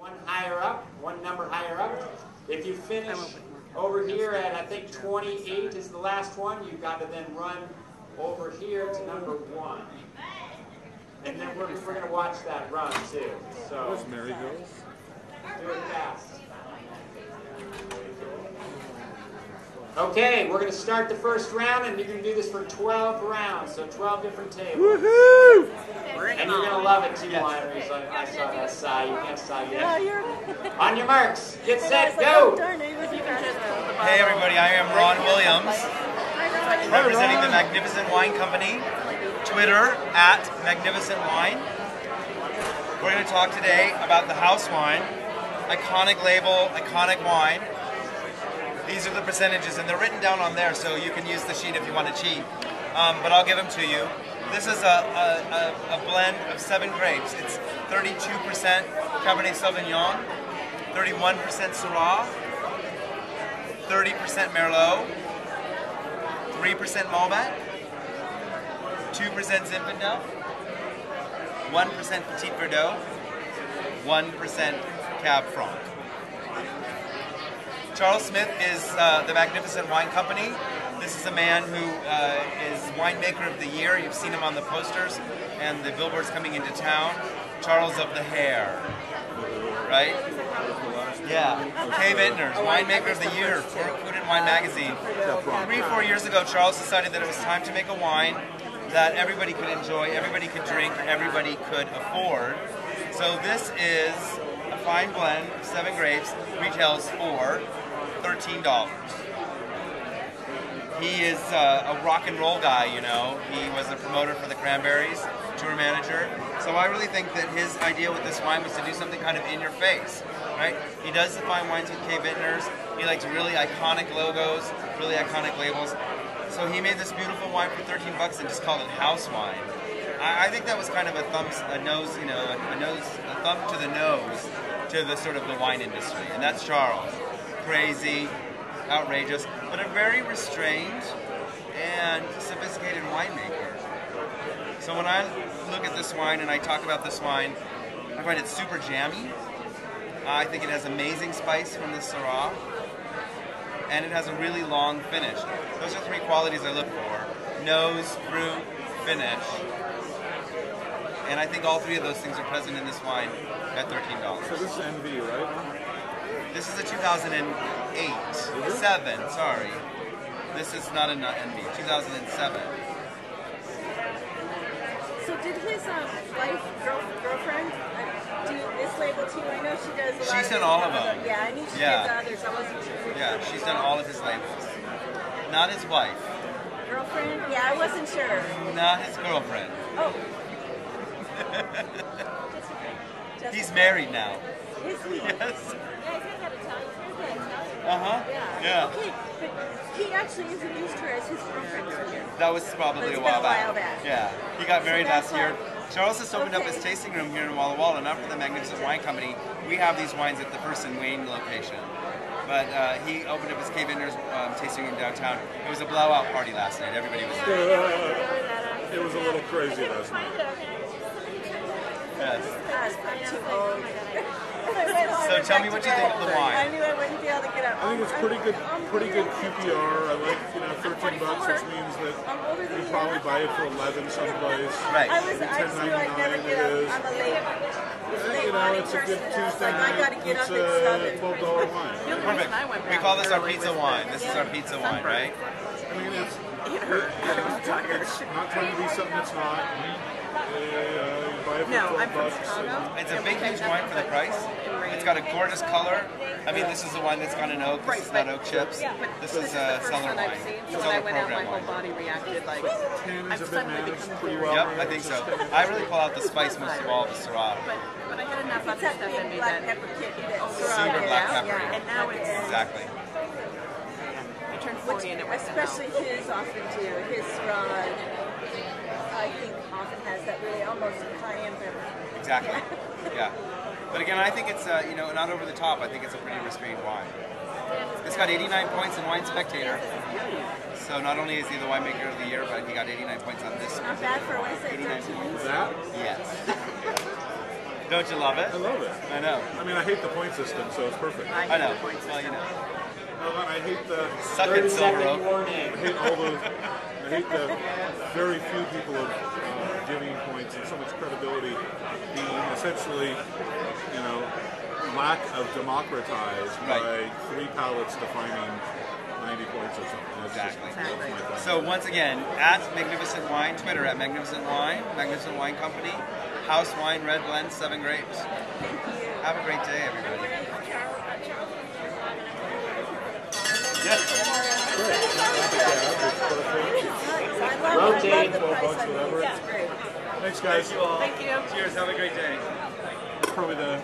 One higher up, one number higher up. If you finish over here at, I think 28 is the last one, you've got to then run over here to number 1. And then we're going to watch that run too. So There's Maryville. Do it fast. Okay, we're going to start the first round, and you're going to do this for 12 rounds, so 12 different tables. Woohoo! And you're going to love it too, Wineries. I saw that sigh. You can't sigh yet. On your marks, get set, go! Hey everybody, I am Ron Williams, representing the Magnificent Wine Company, Twitter @MagnificentWine. We're going to talk today about the house wine, iconic label, iconic wine. These are the percentages, and they're written down on there, so you can use the sheet if you want to cheat. But I'll give them to you. This is a blend of 7 grapes. It's 32% Cabernet Sauvignon, 31% Syrah, 30% Merlot, 3% Malbec, 2% Zinfandel, 1% Petit Verdot, 1% Cab Franc. Charles Smith is the Magnificent Wine Company. This is a man who is winemaker of the year. You've seen him on the posters and the billboards coming into town. Charles of the Hair, right? Yeah. Kay Vintners, winemaker of the year for Food and Wine magazine. 3-4 years ago, Charles decided that it was time to make a wine that everybody could enjoy, everybody could drink, everybody could afford. So this is a fine blend of 7 grapes, retails for $13. He is a rock and roll guy, you know. He was a promoter for the Cranberries, tour manager. So I really think that his idea with this wine was to do something kind of in your face, right? He does the fine wines with Kay Vintners. He likes really iconic logos, really iconic labels. So he made this beautiful wine for $13 and just called it house wine. I think that was kind of a thumb to the nose to the sort of the wine industry, and that's Charles. Crazy, outrageous, but a very restrained and sophisticated winemaker. So when I look at this wine and I talk about this wine, I find it super jammy. I think it has amazing spice from the Syrah, and it has a really long finish. Those are 3 qualities I look for: nose, fruit, finish. And I think all 3 of those things are present in this wine at $13. So this is NV, right? This is a 2008, 7, sorry. This is not an NV, 2007. So did his wife, girlfriend, do this label too? I know she does a lot. She's done all of them. Yeah, I knew she did others. I wasn't sure. Yeah, she's done all of his labels. Not his wife. Girlfriend? Yeah, I wasn't sure. Not his girlfriend. Oh. He's married now. Is he? Yes. Yeah. Okay, but he actually introduced her as his girlfriend earlier. That was probably It's a while been a back. while back. Yeah. He got married last year. why- Charles has opened up his tasting room here in Walla Walla, not for the Magnificent Wine Company. We have these wines at the First and Wayne location. But he opened up his Kay Vintners tasting room downtown. It was a blowout party last night. Everybody was there. It was a little crazy last night. Yes. I'm too old. So tell me what you think of the wine. I knew I wouldn't be able to get up. I think it's pretty good QPR. I like, $13, which means that you probably buy it for 11 someplace. Right. I just knew I'd never get up. I'm a late It's a good Tuesday I night. gotta get It's up at 7. a $12 wine. Perfect. We call this our pizza wine. This is our pizza wine, right? I mean, it's not trying to be something it's not. You buy it for $12. It's a big, huge wine for the price. It's got a gorgeous color. I mean, this is the wine that's gone in oak. This is not oak chips. This is a cellar wine. Cellar program wine. body reacted like Tannins have been managed pretty well. Yep, I think so. I really pull out the spice most of all, the Syrah. but I had enough other That stuff in big me black that pepper kick Super black pepper. and now it's Exactly. I turned 40 and it was especially his often too. His Syrah, I think, often has that really almost cayenne pepper. Exactly. Yeah. But again, I think it's not over the top. I think it's a pretty restrained wine. It's got 89 points in Wine Spectator. So not only is he the winemaker of the year, but he got 89 points on this. Not bad for what is it? 89 points. That? Yes. Don't you love it? I love it. I know. I mean, I hate the point system, so it's perfect. I know. Well, you know. I hate the. Suck it, 30-second Silver. warning. I hate all those. I hate the very few people of giving points and so much credibility being essentially, you know, lack of democratized by 3 pallets defining 90 points or something. That's Exactly. Just, that's my thing. So once again, at Magnificent Wine, Twitter at Magnificent Wine, Magnificent Wine Company, House Wine, Red Blend, 7 grapes. Have a great day, everybody. Rotate. 12 bucks, whatever. It's great. Thanks, guys. Thank you all. Thank you. Cheers. Have a great day. It's probably the